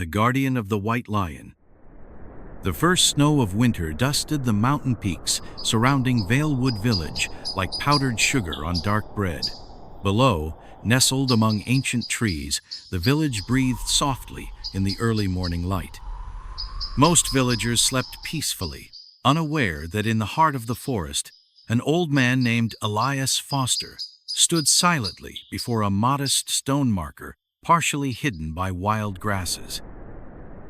the guardian of the white lion. The first snow of winter dusted the mountain peaks surrounding Valewood village like powdered sugar on dark bread. Below, nestled among ancient trees, the village breathed softly in the early morning light. Most villagers slept peacefully, unaware that in the heart of the forest, an old man named Elias Foster stood silently before a modest stone marker partially hidden by wild grasses.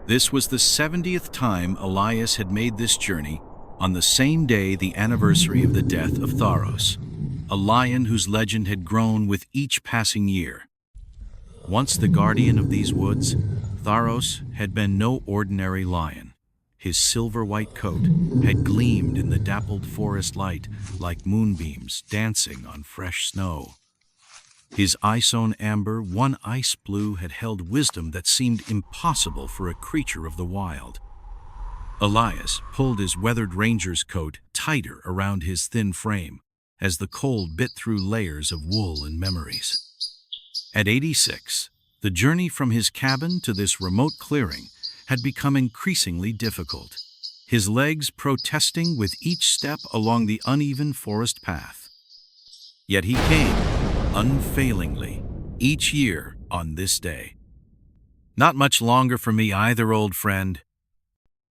This was the 70th time Elias had made this journey, on the same day the anniversary of the death of Tharos, a lion whose legend had grown with each passing year. Once the guardian of these woods, Tharos had been no ordinary lion. His silver-white coat had gleamed in the dappled forest light like moonbeams dancing on fresh snow. His eye-sown amber, one ice blue, had held wisdom that seemed impossible for a creature of the wild. Elias pulled his weathered ranger's coat tighter around his thin frame as the cold bit through layers of wool and memories. At 86, the journey from his cabin to this remote clearing had become increasingly difficult, his legs protesting with each step along the uneven forest path. Yet he came, unfailingly, each year on this day. "Not much longer for me either, old friend,"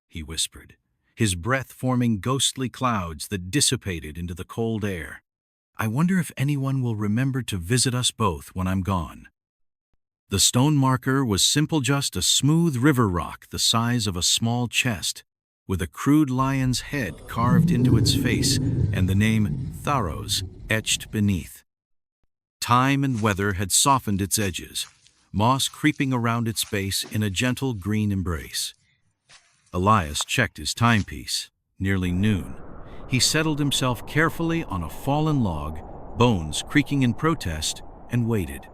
he whispered, his breath forming ghostly clouds that dissipated into the cold air. "I wonder if anyone will remember to visit us both when I'm gone." The stone marker was just a smooth river rock the size of a small chest, with a crude lion's head carved into its face and the name Tharos etched beneath. Time and weather had softened its edges, moss creeping around its base in a gentle green embrace. Elias checked his timepiece. Nearly noon. He settled himself carefully on a fallen log, bones creaking in protest, and waited.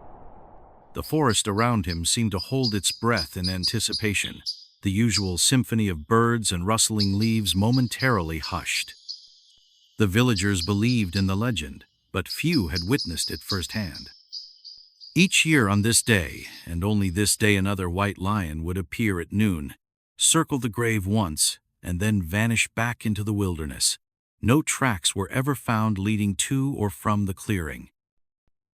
The forest around him seemed to hold its breath in anticipation, the usual symphony of birds and rustling leaves momentarily hushed. The villagers believed in the legend, but few had witnessed it firsthand. Each year on this day, and only this day, another white lion would appear at noon, circle the grave once, and then vanish back into the wilderness. No tracks were ever found leading to or from the clearing.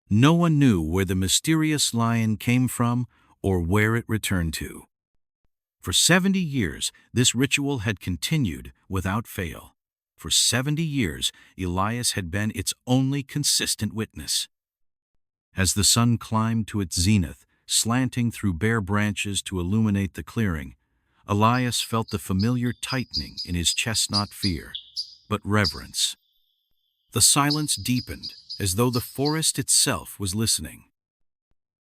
No one knew where the mysterious lion came from or where it returned to. For 70 years, this ritual had continued without fail. For 70 years, Elias had been its only consistent witness. As the sun climbed to its zenith, slanting through bare branches to illuminate the clearing, Elias felt the familiar tightening in his chest, not fear, but reverence. The silence deepened, as though the forest itself was listening.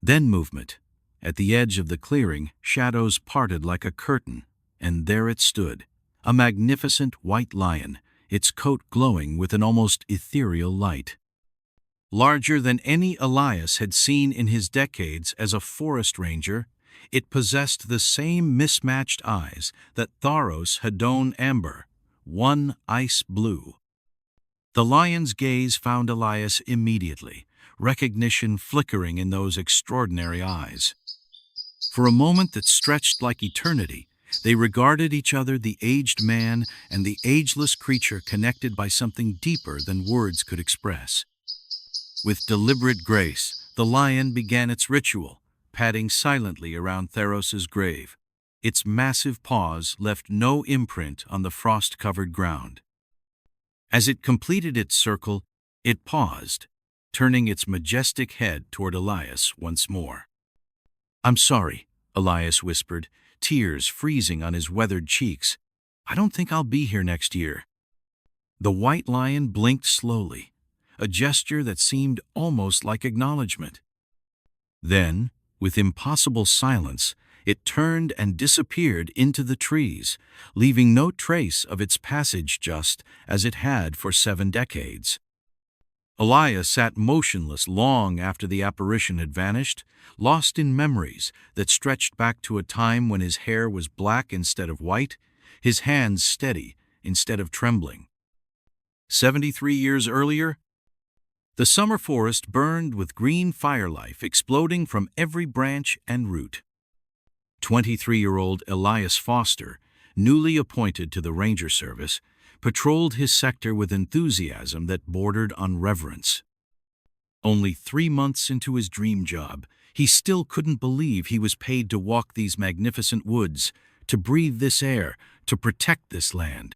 Then movement. At the edge of the clearing, shadows parted like a curtain, and there it stood, a magnificent white lion, its coat glowing with an almost ethereal light. Larger than any Elias had seen in his decades as a forest ranger, it possessed the same mismatched eyes that Tharos had known amber, one ice blue. The lion's gaze found Elias immediately, recognition flickering in those extraordinary eyes. For a moment that stretched like eternity, they regarded each other, the aged man and the ageless creature, connected by something deeper than words could express. With deliberate grace, the lion began its ritual, padding silently around Tharos's grave. Its massive paws left no imprint on the frost-covered ground. As it completed its circle, it paused, turning its majestic head toward Elias once more. "I'm sorry," Elias whispered, tears freezing on his weathered cheeks. "I don't think I'll be here next year." The white lion blinked slowly, a gesture that seemed almost like acknowledgement. Then, with impossible silence, it turned and disappeared into the trees, leaving no trace of its passage, just as it had for 7 decades. Elias sat motionless long after the apparition had vanished, lost in memories that stretched back to a time when his hair was black instead of white, his hands steady instead of trembling. 73 years earlier, the summer forest burned with green firelife exploding from every branch and root. 23-year-old Elias Foster, newly appointed to the Ranger Service, patrolled his sector with enthusiasm that bordered on reverence. Only 3 months into his dream job, he still couldn't believe he was paid to walk these magnificent woods, to breathe this air, to protect this land.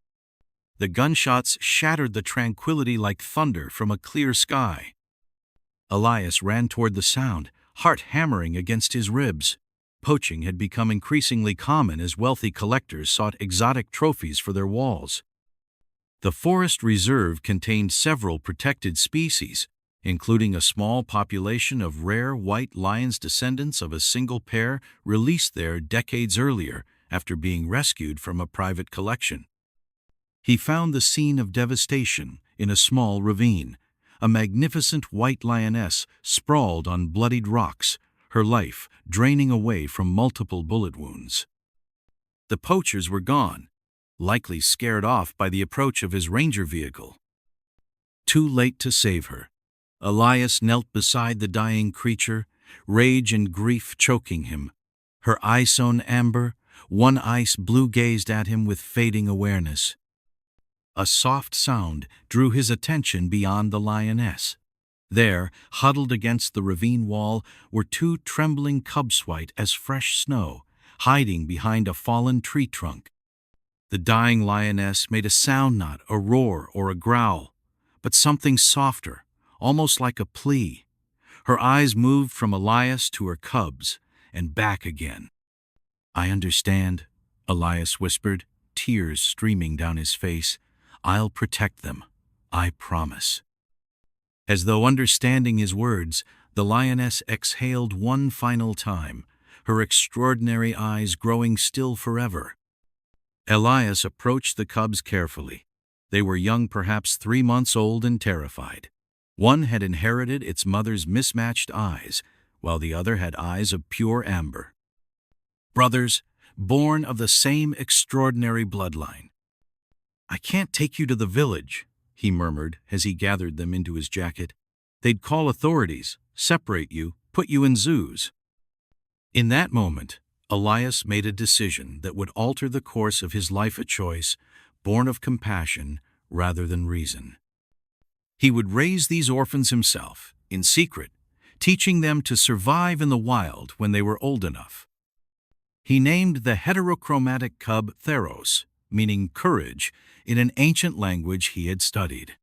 The gunshots shattered the tranquility like thunder from a clear sky. Elias ran toward the sound, heart hammering against his ribs. Poaching had become increasingly common as wealthy collectors sought exotic trophies for their walls. The forest reserve contained several protected species, including a small population of rare white lions descendants of a single pair released there decades earlier after being rescued from a private collection. He found the scene of devastation in a small ravine. A magnificent white lioness sprawled on bloodied rocks, her life draining away from multiple bullet wounds. The poachers were gone, likely scared off by the approach of his ranger vehicle. Too late to save her. Elias knelt beside the dying creature, rage and grief choking him. Her eye sewn amber, one ice blue gazed at him with fading awareness. A soft sound drew his attention beyond the lioness. There, huddled against the ravine wall, were 2 trembling cubs white as fresh snow, hiding behind a fallen tree trunk. The dying lioness made a sound, not a roar or a growl, but something softer, almost like a plea. Her eyes moved from Elias to her cubs and back again. "I understand," Elias whispered, tears streaming down his face. "I'll protect them. I promise." As though understanding his words, the lioness exhaled one final time, her extraordinary eyes growing still forever. Elias approached the cubs carefully. They were young, perhaps 3 months old, and terrified. One had inherited its mother's mismatched eyes, while the other had eyes of pure amber. Brothers, born of the same extraordinary bloodline. "I can't take you to the village," he murmured as he gathered them into his jacket. "They'd call authorities, separate you, put you in zoos." In that moment, Elias made a decision that would alter the course of his life, a choice born of compassion rather than reason. He would raise these orphans himself, in secret, teaching them to survive in the wild when they were old enough. He named the heterochromatic cub Theros, meaning courage, in an ancient language he had studied.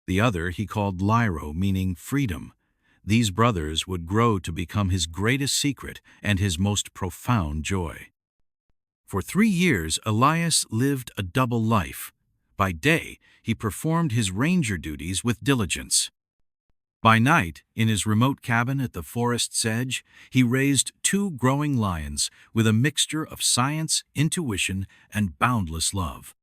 The other he called Lyro, meaning freedom. These brothers would grow to become his greatest secret and his most profound joy. For 3 years, Elias lived a double life. By day, he performed his ranger duties with diligence. By night, in his remote cabin at the forest's edge, he raised 2 growing lions with a mixture of science, intuition, and boundless love.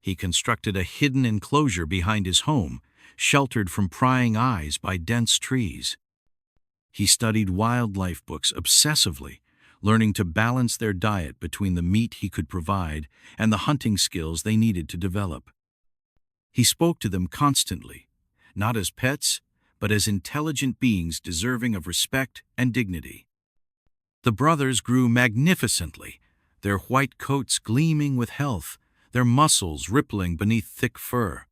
He constructed a hidden enclosure behind his home, sheltered from prying eyes by dense trees. He studied wildlife books obsessively, learning to balance their diet between the meat he could provide and the hunting skills they needed to develop. He spoke to them constantly, not as pets, but as intelligent beings deserving of respect and dignity. The brothers grew magnificently, their white coats gleaming with health, their muscles rippling beneath thick fur.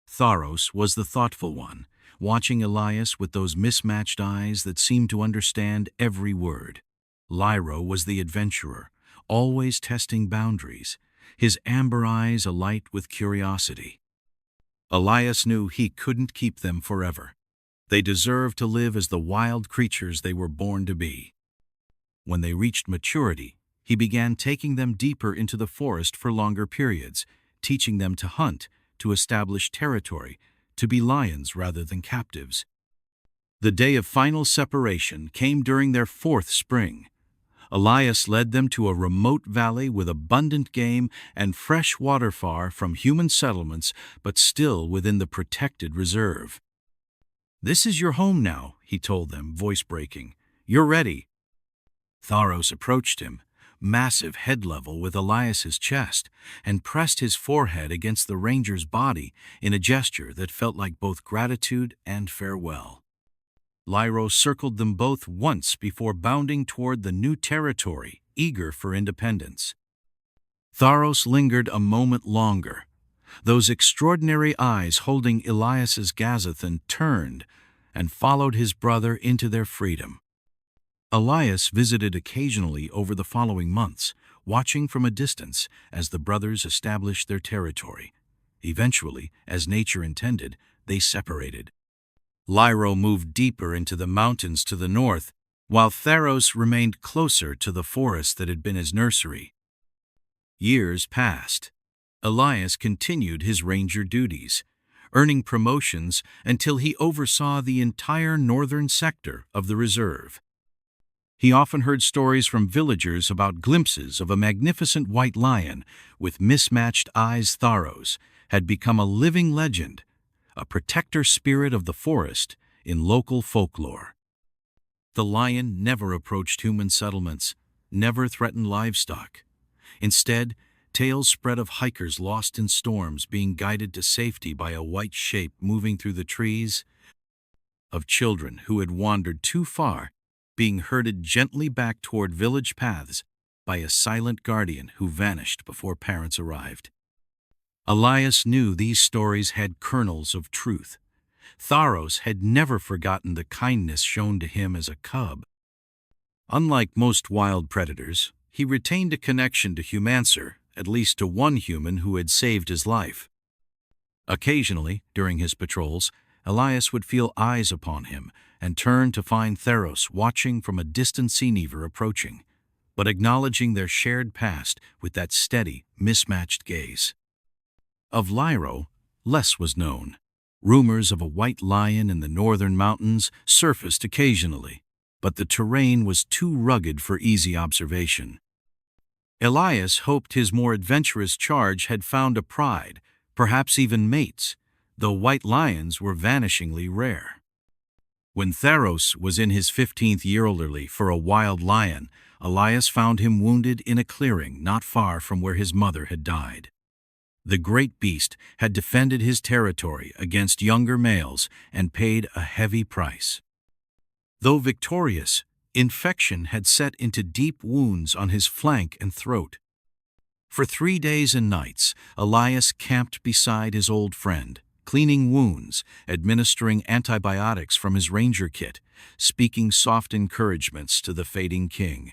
Tharos was the thoughtful one, watching Elias with those mismatched eyes that seemed to understand every word. Lyro was the adventurer, always testing boundaries, his amber eyes alight with curiosity. Elias knew he couldn't keep them forever. They deserved to live as the wild creatures they were born to be. When they reached maturity, he began taking them deeper into the forest for longer periods, teaching them to hunt, to establish territory, to be lions rather than captives. The day of final separation came during their 4th spring. Elias led them to a remote valley with abundant game and fresh water far from human settlements, but still within the protected reserve. "This is your home now," he told them, voice breaking. "You're ready." Tharos approached him, massive head level with Elias's chest, and pressed his forehead against the ranger's body in a gesture that felt like both gratitude and farewell. Lyro circled them both once before bounding toward the new territory, eager for independence. Tharos lingered a moment longer. Those extraordinary eyes holding Elias's Gazathan turned and followed his brother into their freedom. Elias visited occasionally over the following months, watching from a distance as the brothers established their territory. Eventually, as nature intended, they separated. Lyro moved deeper into the mountains to the north, while Tharos remained closer to the forest that had been his nursery. Years passed. Elias continued his ranger duties, earning promotions until he oversaw the entire northern sector of the reserve. He often heard stories from villagers about glimpses of a magnificent white lion with mismatched eyes. Tharos had become a living legend, a protector spirit of the forest in local folklore. The lion never approached human settlements, never threatened livestock. Instead, tales spread of hikers lost in storms being guided to safety by a white shape moving through the trees, of children who had wandered too far being herded gently back toward village paths by a silent guardian who vanished before parents arrived. Elias knew these stories had kernels of truth. Tharos had never forgotten the kindness shown to him as a cub. Unlike most wild predators, he retained a connection to Humancer, at least to one human who had saved his life. Occasionally, during his patrols, Elias would feel eyes upon him and turn to find Tharos watching from a distant Senever approaching, but acknowledging their shared past with that steady, mismatched gaze. Of Lyro, less was known. Rumors of a white lion in the northern mountains surfaced occasionally, but the terrain was too rugged for easy observation. Elias hoped his more adventurous charge had found a pride, perhaps even mates, though white lions were vanishingly rare. When Tharos was in his 15th year elderly for a wild lion, Elias found him wounded in a clearing not far from where his mother had died. The great beast had defended his territory against younger males and paid a heavy price. Though victorious, infection had set into deep wounds on his flank and throat. For 3 days and nights, Elias camped beside his old friend, cleaning wounds, administering antibiotics from his ranger kit, speaking soft encouragements to the fading king.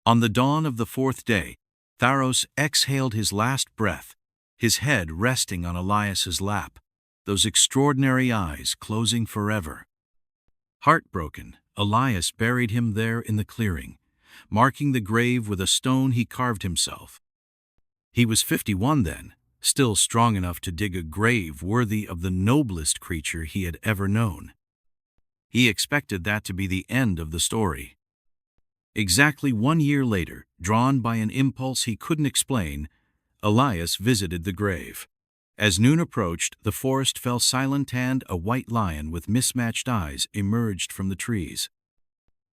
On the dawn of the 4th day, Tharos exhaled his last breath, his head resting on Elias's lap, those extraordinary eyes closing forever. Heartbroken, Elias buried him there in the clearing, marking the grave with a stone he carved himself. He was 51 then, still strong enough to dig a grave worthy of the noblest creature he had ever known. He expected that to be the end of the story. Exactly 1 year later, drawn by an impulse he couldn't explain, Elias visited the grave. As noon approached, the forest fell silent and a white lion with mismatched eyes emerged from the trees.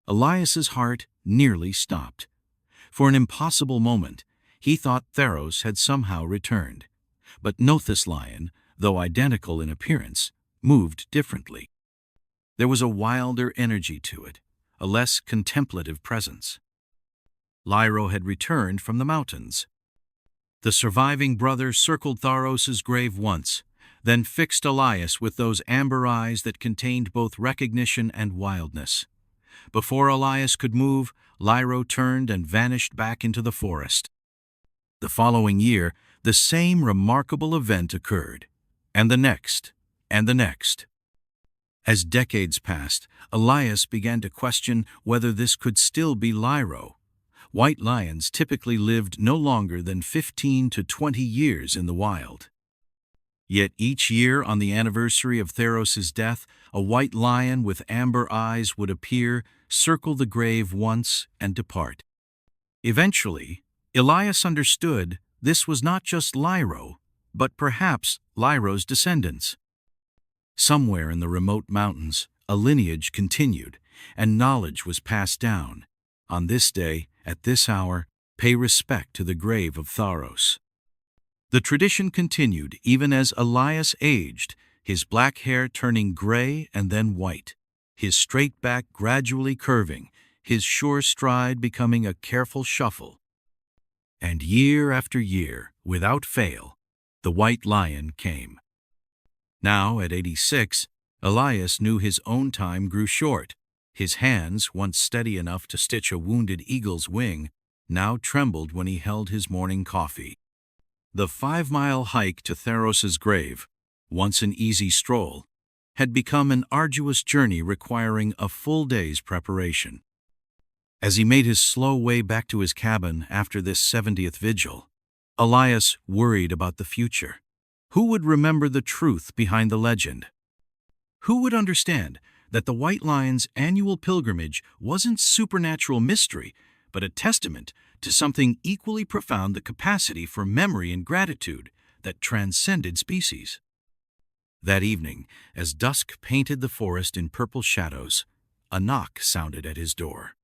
Elias's heart nearly stopped. For an impossible moment, he thought Tharos had somehow returned. But Nothus lion, though identical in appearance, moved differently. There was a wilder energy to it, a less contemplative presence. Lyro had returned from the mountains. The surviving brother circled Tharos's grave once, then fixed Elias with those amber eyes that contained both recognition and wildness. Before Elias could move, Lyro turned and vanished back into the forest. The following year, the same remarkable event occurred, and the next, and the next. As decades passed, Elias began to question whether this could still be Lyro. White lions typically lived no longer than 15 to 20 years in the wild. Yet each year on the anniversary of Tharos's death, a white lion with amber eyes would appear, circle the grave once, and depart. Eventually, Elias understood this was not just Lyro, but perhaps Lyro's descendants. Somewhere in the remote mountains, a lineage continued, and knowledge was passed down. On this day, at this hour, pay respect to the grave of Tharos. The tradition continued even as Elias aged, his black hair turning gray and then white. his straight back gradually curving, his sure stride becoming a careful shuffle. And year after year, without fail, the white lion came. Now, at 86, Elias knew his own time grew short. His hands, once steady enough to stitch a wounded eagle's wing, now trembled when he held his morning coffee. The 5-mile hike to Tharos's grave, once an easy stroll, had become an arduous journey requiring a full day's preparation. As he made his slow way back to his cabin after this 70th vigil, Elias worried about the future. Who would remember the truth behind the legend? Who would understand that the White Lion's annual pilgrimage wasn't supernatural mystery, but a testament to something equally profound, the capacity for memory and gratitude that transcended species? That evening, as dusk painted the forest in purple shadows, a knock sounded at his door.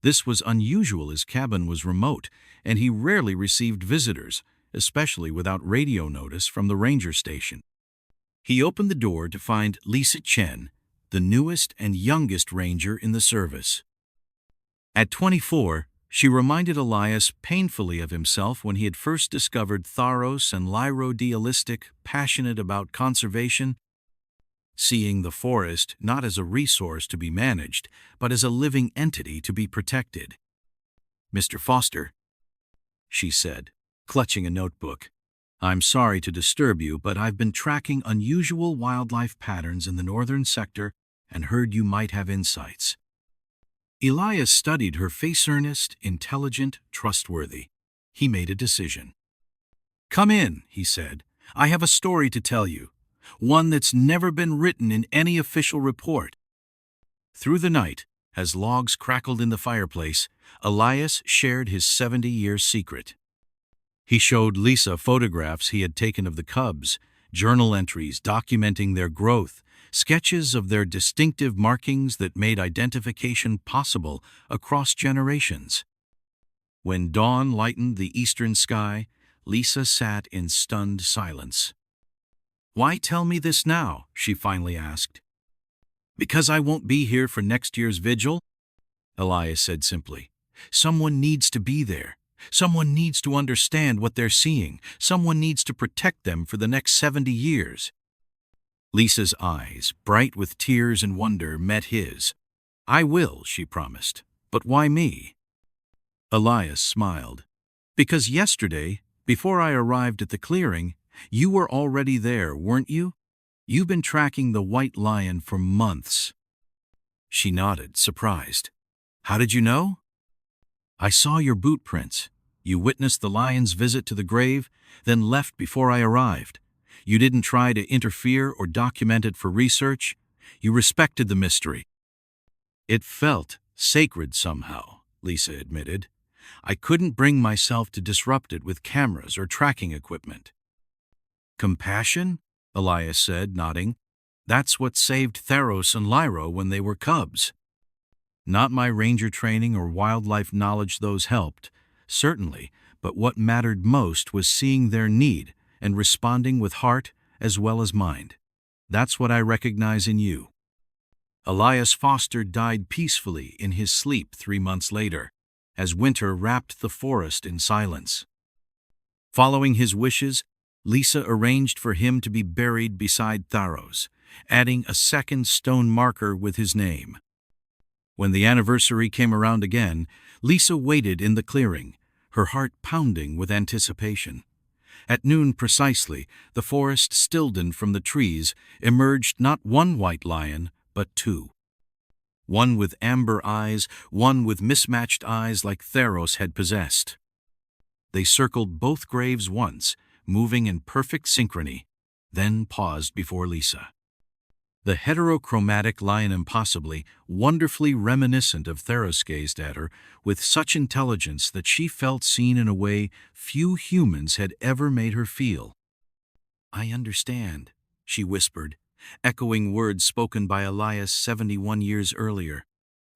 This was unusual. His cabin was remote, and he rarely received visitors, especially without radio notice from the ranger station. He opened the door to find Lisa Chen, the newest and youngest ranger in the service. At 24, she reminded Elias painfully of himself when he had first discovered Tharos and Lyro, idealistic, passionate about conservation, seeing the forest not as a resource to be managed, but as a living entity to be protected. "Mr. Foster," she said, clutching a notebook, "I'm sorry to disturb you, but I've been tracking unusual wildlife patterns in the northern sector and heard you might have insights." Elias studied her face, earnest, intelligent, trustworthy. He made a decision. "Come in," he said. "I have a story to tell you, one that's never been written in any official report." Through the night, as logs crackled in the fireplace, Elias shared his 70-year secret. He showed Lisa photographs he had taken of the cubs, journal entries documenting their growth, sketches of their distinctive markings that made identification possible across generations. When dawn lightened the eastern sky, Lisa sat in stunned silence. "Why tell me this now?" she finally asked. "Because I won't be here for next year's vigil," Elias said simply. "Someone needs to be there. Someone needs to understand what they're seeing. Someone needs to protect them for the next 70 years. Lisa's eyes, bright with tears and wonder, met his. "I will," she promised. "But why me?" Elias smiled. "Because yesterday, before I arrived at the clearing, you were already there, weren't you? You've been tracking the white lion for months." She nodded, surprised. "How did you know?" "I saw your boot prints. You witnessed the lion's visit to the grave, then left before I arrived. You didn't try to interfere or document it for research. You respected the mystery." "It felt sacred somehow," Lisa admitted. "I couldn't bring myself to disrupt it with cameras or tracking equipment." "Compassion?" Elias said, nodding. "That's what saved Tharos and Lyro when they were cubs. Not my ranger training or wildlife knowledge, those helped, certainly, but what mattered most was seeing their need and responding with heart as well as mind. That's what I recognize in you." Elias Foster died peacefully in his sleep 3 months later, as winter wrapped the forest in silence. Following his wishes, Lisa arranged for him to be buried beside Tharos, adding a second stone marker with his name. When the anniversary came around again, Lisa waited in the clearing, her heart pounding with anticipation. At noon precisely, the forest stilled from the trees, emerged not one white lion, but 2. One with amber eyes, one with mismatched eyes like Tharos had possessed. They circled both graves once, moving in perfect synchrony, then paused before Lisa. The heterochromatic lion, impossibly, wonderfully reminiscent of Tharos, gazed at her with such intelligence that she felt seen in a way few humans had ever made her feel. "I understand," she whispered, echoing words spoken by Elias 71 years earlier.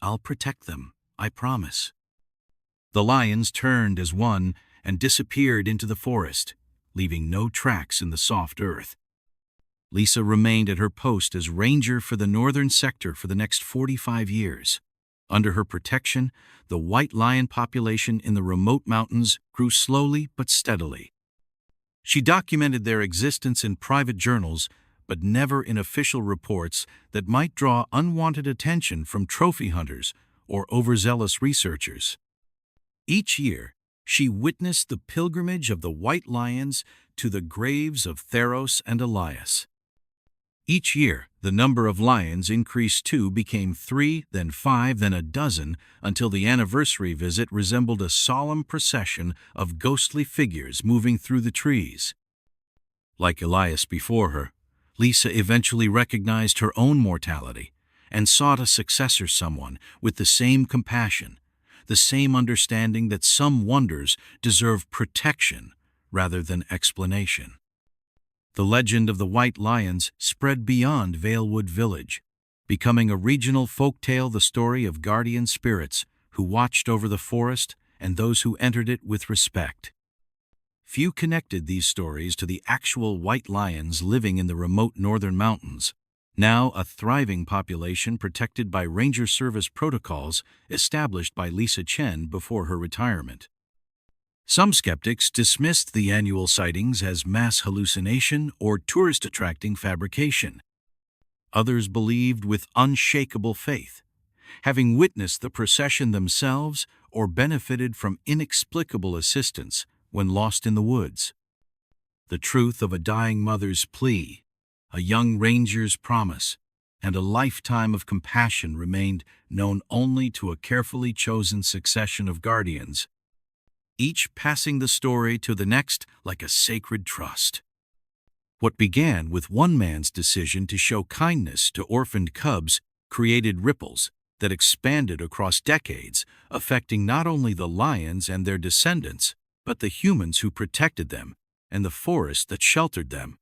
"I'll protect them, I promise." The lions turned as one and disappeared into the forest, leaving no tracks in the soft earth. Lisa remained at her post as ranger for the northern sector for the next 45 years. Under her protection, the white lion population in the remote mountains grew slowly but steadily. She documented their existence in private journals, but never in official reports that might draw unwanted attention from trophy hunters or overzealous researchers. Each year, she witnessed the pilgrimage of the white lions to the graves of Theros and Elias. Each year, the number of lions increased 2, became 3, then 5, then a dozen, until the anniversary visit resembled a solemn procession of ghostly figures moving through the trees. Like Elias before her, Lisa eventually recognized her own mortality and sought a successor, someone with the same compassion, the same understanding that some wonders deserve protection rather than explanation. The legend of the white lions spread beyond Valewood Village, becoming a regional folktale, the story of guardian spirits who watched over the forest and those who entered it with respect. Few connected these stories to the actual white lions living in the remote northern mountains, now a thriving population protected by ranger service protocols established by Lisa Chen before her retirement. Some skeptics dismissed the annual sightings as mass hallucination or tourist-attracting fabrication. Others believed with unshakable faith, having witnessed the procession themselves or benefited from inexplicable assistance when lost in the woods. The truth of a dying mother's plea, a young ranger's promise, and a lifetime of compassion remained known only to a carefully chosen succession of guardians, each passing the story to the next like a sacred trust. What began with one man's decision to show kindness to orphaned cubs created ripples that expanded across decades, affecting not only the lions and their descendants, but the humans who protected them and the forest that sheltered them.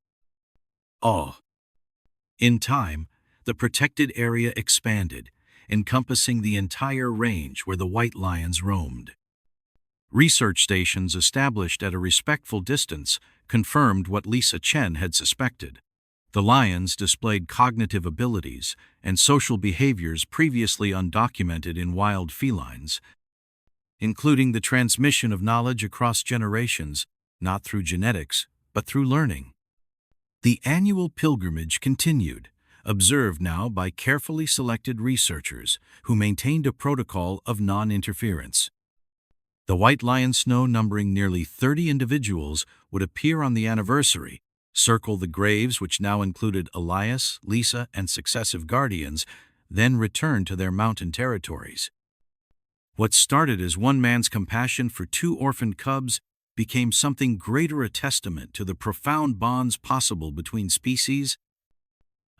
In time, the protected area expanded, encompassing the entire range where the white lions roamed. Research stations established at a respectful distance confirmed what Lisa Chen had suspected. The lions displayed cognitive abilities and social behaviors previously undocumented in wild felines, including the transmission of knowledge across generations, not through genetics, but through learning. The annual pilgrimage continued, observed now by carefully selected researchers who maintained a protocol of non-interference. The white lion snow, numbering nearly 30 individuals, would appear on the anniversary, circle the graves which now included Elias, Lisa, and successive guardians, then return to their mountain territories. What started as one man's compassion for 2 orphaned cubs became something greater, a testament to the profound bonds possible between species,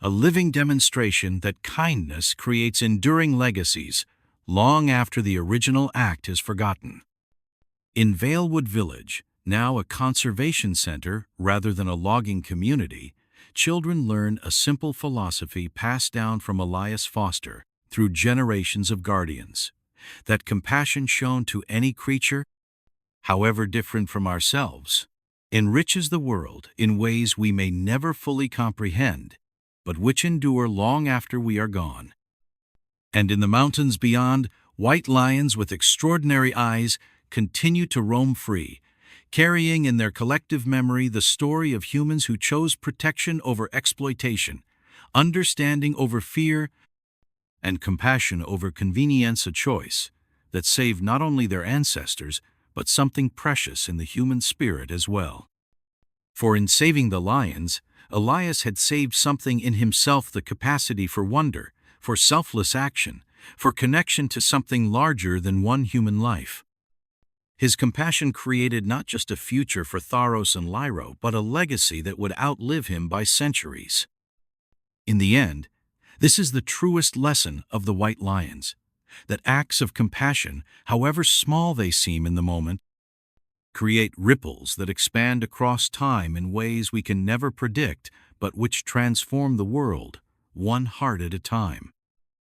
a living demonstration that kindness creates enduring legacies long after the original act is forgotten. In Valewood Village, now a conservation center rather than a logging community, children learn a simple philosophy passed down from Elias Foster through generations of guardians, that compassion shown to any creature, however different from ourselves, enriches the world in ways we may never fully comprehend, but which endure long after we are gone. And in the mountains beyond, white lions with extraordinary eyes continue to roam free, carrying in their collective memory the story of humans who chose protection over exploitation, understanding over fear, and compassion over convenience, a choice that saved not only their ancestors, but something precious in the human spirit as well. For in saving the lions, Elias had saved something in himself, the capacity for wonder, for selfless action, for connection to something larger than one human life. His compassion created not just a future for Tharos and Lyro, but a legacy that would outlive him by centuries. In the end, this is the truest lesson of the white lions, that acts of compassion, however small they seem in the moment, create ripples that expand across time in ways we can never predict, but which transform the world, one heart at a time.